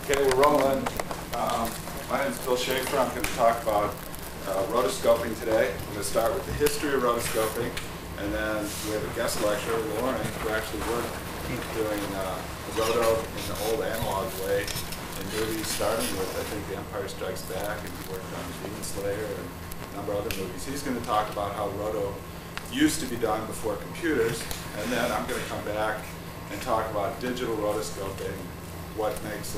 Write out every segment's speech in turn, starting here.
Okay, we're rolling. My name is Bill Schaeffer. I'm going to talk about rotoscoping today. I'm going to start with the history of rotoscoping, and then we have a guest lecturer, Lauren, who actually worked doing roto in the old analog way in movies, starting with, I think, The Empire Strikes Back, and he worked on Demon Slayer and a number of other movies. He's going to talk about how roto used to be done before computers, and then I'm going to come back and talk about digital rotoscoping, what makes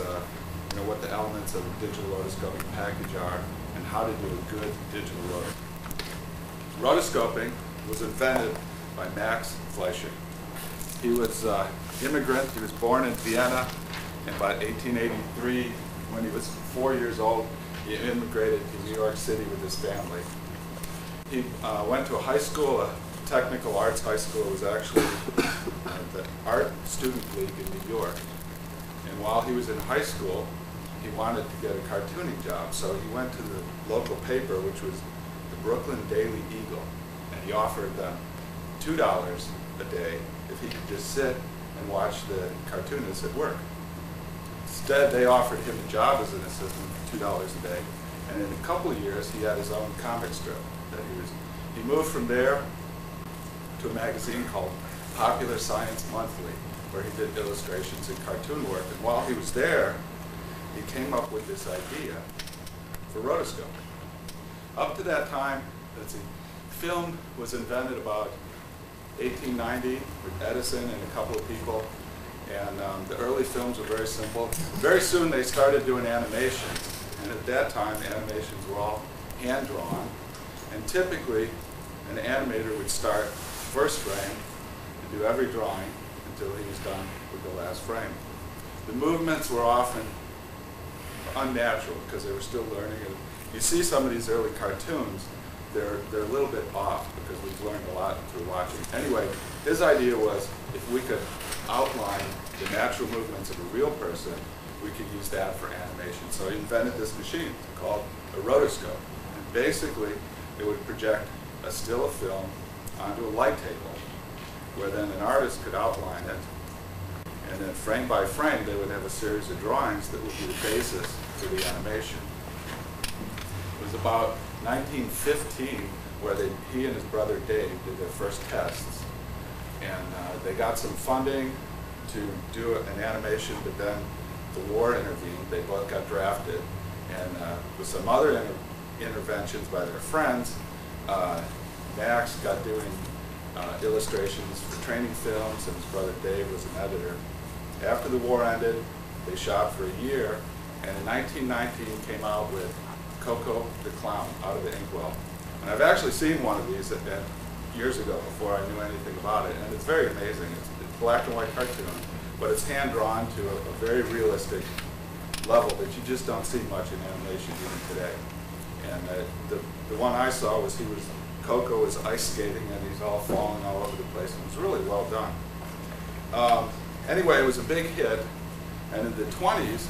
what the elements of a digital rotoscoping package are, and how to do a good digital roto. Rotoscoping was invented by Max Fleischer. He was an immigrant. He was born in Vienna in about 1883. When he was 4 years old, he immigrated to New York City with his family. He went to a high school, a technical arts high school. It was actually the Art Student League in New York. And while he was in high school, he wanted to get a cartooning job. So he went to the local paper, which was the Brooklyn Daily Eagle, and he offered them $2 a day if he could just sit and watch the cartoonists at work. Instead, they offered him a job as an assistant for $2 a day, and in a couple of years, he had his own comic strip that he moved from there to a magazine called Popular Science Monthly, where he did illustrations and cartoon work. And while he was there, he came up with this idea for rotoscoping. Up to that time, film was invented about 1890 with Edison and a couple of people. And the early films were very simple. Very soon they started doing animation. And at that time, animations were all hand-drawn. And typically, an animator would start first frame and do every drawing until he was done with the last frame. The movements were often unnatural because they were still learning. And you see some of these early cartoons, they're a little bit off because we've learned a lot through watching. Anyway, his idea was if we could outline the natural movements of a real person, we could use that for animation. So he invented this machine called a rotoscope. And basically, it would project a still of film onto a light table, where then an artist could outline it, and then frame by frame they would have a series of drawings that would be the basis for the animation. It was about 1915 where he and his brother Dave did their first tests, and they got some funding to do an animation, but then the war intervened. They both got drafted, and with some other interventions by their friends, Max got doing illustrations for training films, and his brother Dave was an editor. After the war ended, they shot for a year, and in 1919 came out with Koko the Clown out of the Inkwell. And I've actually seen one of these years ago before I knew anything about it, and it's very amazing. It's black and white cartoon, but it's hand-drawn to a very realistic level that you just don't see much in animation even today. And the one I saw was Koko was ice skating, and he's all falling all over the place, and it was really well done. Anyway, it was a big hit, and in the 20s,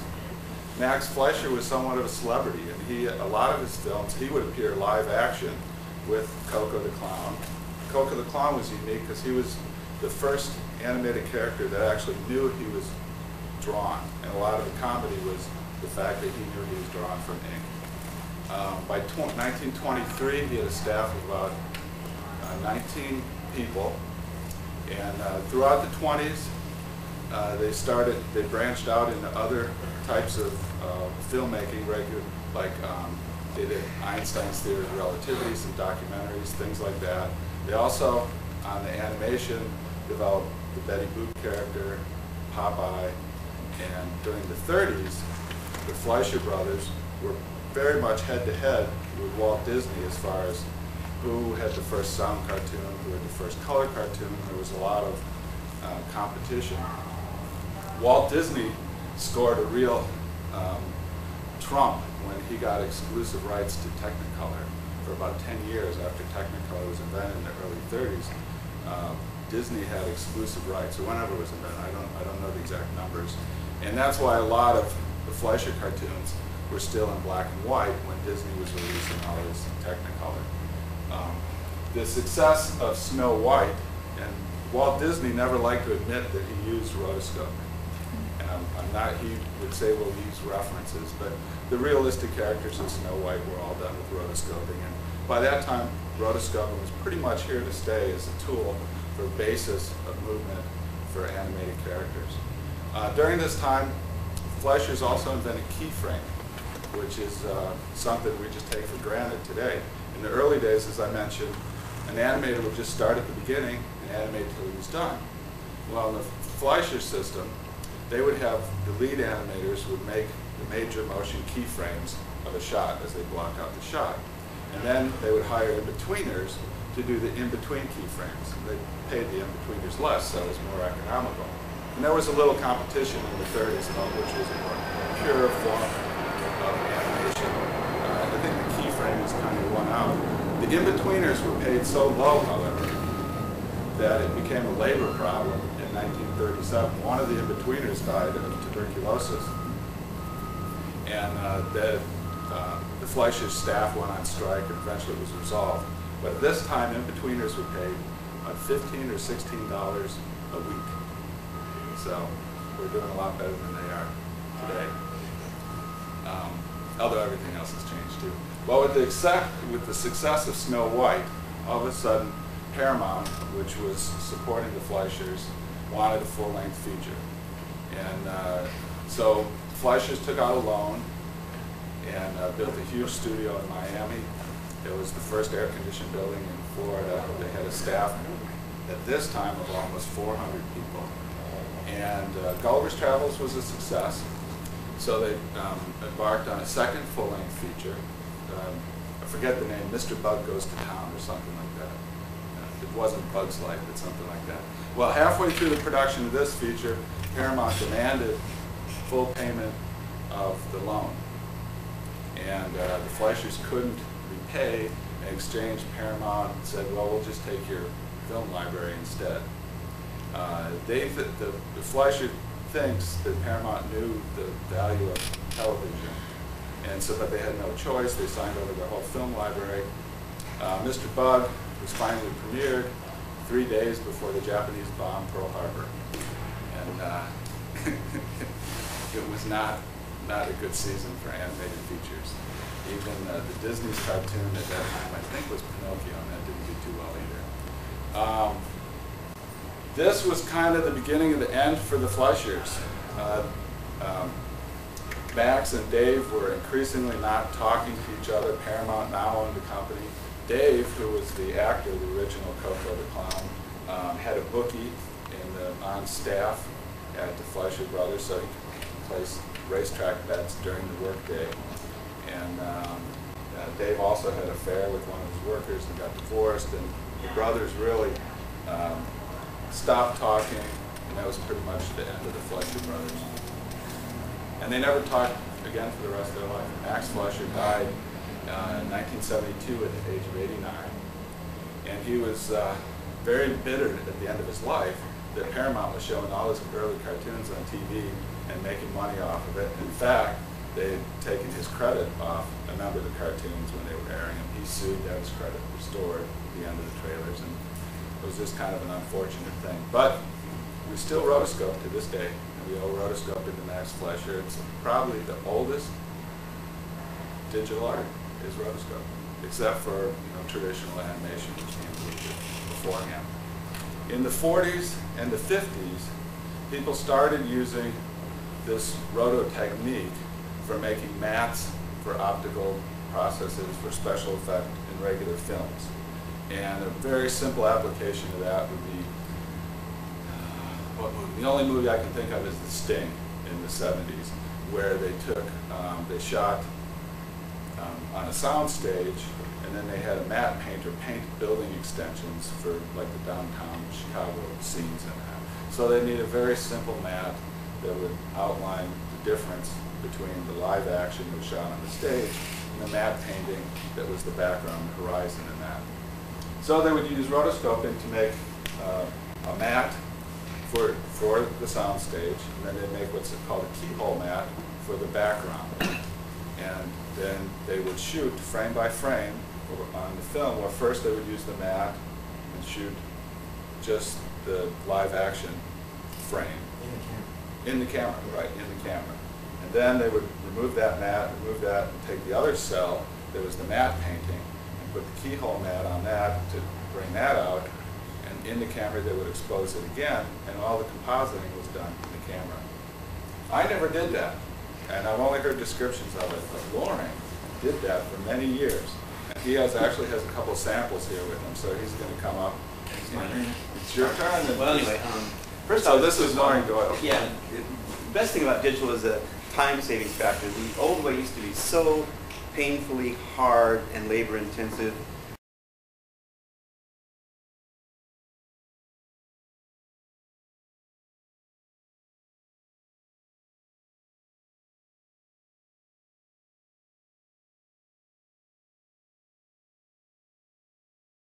Max Fleischer was somewhat of a celebrity, and a lot of his films, he would appear live action with Koko the Clown. Koko the Clown was unique because he was the first animated character that actually knew he was drawn, and a lot of the comedy was the fact that he knew he was drawn from ink. By 1923, he had a staff of about 19 people, and throughout the 20s, they branched out into other types of filmmaking, like they did Einstein's theory of relativity, some documentaries, things like that. They also, on the animation, developed the Betty Boop character, Popeye, and during the 30s, the Fleischer brothers were very much head-to-head with Walt Disney as far as who had the first sound cartoon, who had the first color cartoon. There was a lot of competition. Walt Disney scored a real trump when he got exclusive rights to Technicolor for about 10 years after Technicolor was invented in the early 30s. Disney had exclusive rights, or whenever it was invented. I don't know the exact numbers, and that's why a lot of the Fleischer cartoons were still in black and white when Disney was releasing all his Technicolor. The success of Snow White, and Walt Disney never liked to admit that he used rotoscoping. he would say we'll use references, but the realistic characters in Snow White were all done with rotoscoping. And by that time, rotoscoping was pretty much here to stay as a tool for basis of movement for animated characters. During this time, Fleischer's also invented keyframing, which is something we just take for granted today. In the early days, as I mentioned, an animator would just start at the beginning and animate till he was done. Well, in the Fleischer system, they would have the lead animators would make the major motion keyframes of a shot as they block out the shot. And then they would hire in-betweeners to do the in-between keyframes. They paid the in-betweeners less, so it was more economical. And there was a little competition in the 30s about which was a more pure form of animation. I think the keyframing kind of won out. The in-betweeners were paid so low, however, that it became a labor problem in 1937. One of the in-betweeners died of tuberculosis. And the Fleischer staff went on strike and eventually it was resolved. But at this time, in-betweeners were paid $15 or $16 a week. So we're doing a lot better than they are today. Although everything else has changed too. Well, with the success of Snow White, all of a sudden Paramount, which was supporting the Fleischers, wanted a full-length feature. And so Fleischers took out a loan and built a huge studio in Miami. It was the first air-conditioned building in Florida. They had a staff at this time of almost 400 people. And Gulliver's Travels was a success. So they embarked on a second full-length feature. I forget the name, Mr. Bug Goes to Town or something like that. It wasn't Bug's Life, but something like that. Well, halfway through the production of this feature, Paramount demanded full payment of the loan. And the Fleischers couldn't repay. In exchange, Paramount said, well, we'll just take your film library instead. The Fleischer thinks that Paramount knew the value of television, and so but they had no choice. They signed over their whole film library. Mr. Bug was finally premiered 3 days before the Japanese bombed Pearl Harbor, and it was not a good season for animated features. Even the Disney's cartoon at that time, I think, was Pinocchio, and that didn't do too well either. This was kind of the beginning of the end for the Fleischers. Max and Dave were increasingly not talking to each other. Paramount now owned the company. Dave, who was the actor, the original Koko the Clown, had a bookie on staff at the Fleischer Brothers, so he could place racetrack bets during the workday. And Dave also had an affair with one of his workers and got divorced, and the brothers really stopped talking, and that was pretty much the end of the Fleischer Brothers. And they never talked again for the rest of their life. Max Fleischer died in 1972 at the age of 89, and he was very bitter at the end of his life that Paramount was showing all his early cartoons on TV and making money off of it. In fact, they had taken his credit off a number of the cartoons when they were airing them. He sued to have his credit restored at the end of the trailers, and it was just kind of an unfortunate thing. But we still rotoscope to this day, and we owe rotoscoping to Max Fleischer. It's probably the oldest digital art is rotoscope, except for traditional animation, which came beforehand. In the 40s and the 50s, people started using this roto technique for making mats for optical processes for special effect in regular films. And a very simple application of that would be, what movie? The only movie I can think of is The Sting in the 70s, where they took, they shot on a sound stage, and then they had a matte painter paint building extensions for like the downtown Chicago scenes and that. So they need a very simple mat that would outline the difference between the live action that was shot on the stage and the matte painting that was the background, the horizon in that. So they would use rotoscoping to make a mat for the sound stage, and then they'd make what's called a keyhole mat for the background. And then they would shoot frame by frame on the film, where first they would use the mat and shoot just the live action frame In the camera, right, in the camera. And then they would remove that mat, remove that, and take the other cell, there was the matte painting, and put the keyhole mat on that to bring that out. And in the camera they would expose it again, and all the compositing was done in the camera. I never did that, and I've only heard descriptions of it, but Loring did that for many years. And he actually has a couple samples here with him, so he's going to come up. It's your turn. Well, anyway, first so off, this is Loring Doyle. Yeah, the best thing about digital is the time savings factor. The old way used to be so painfully hard and labor intensive.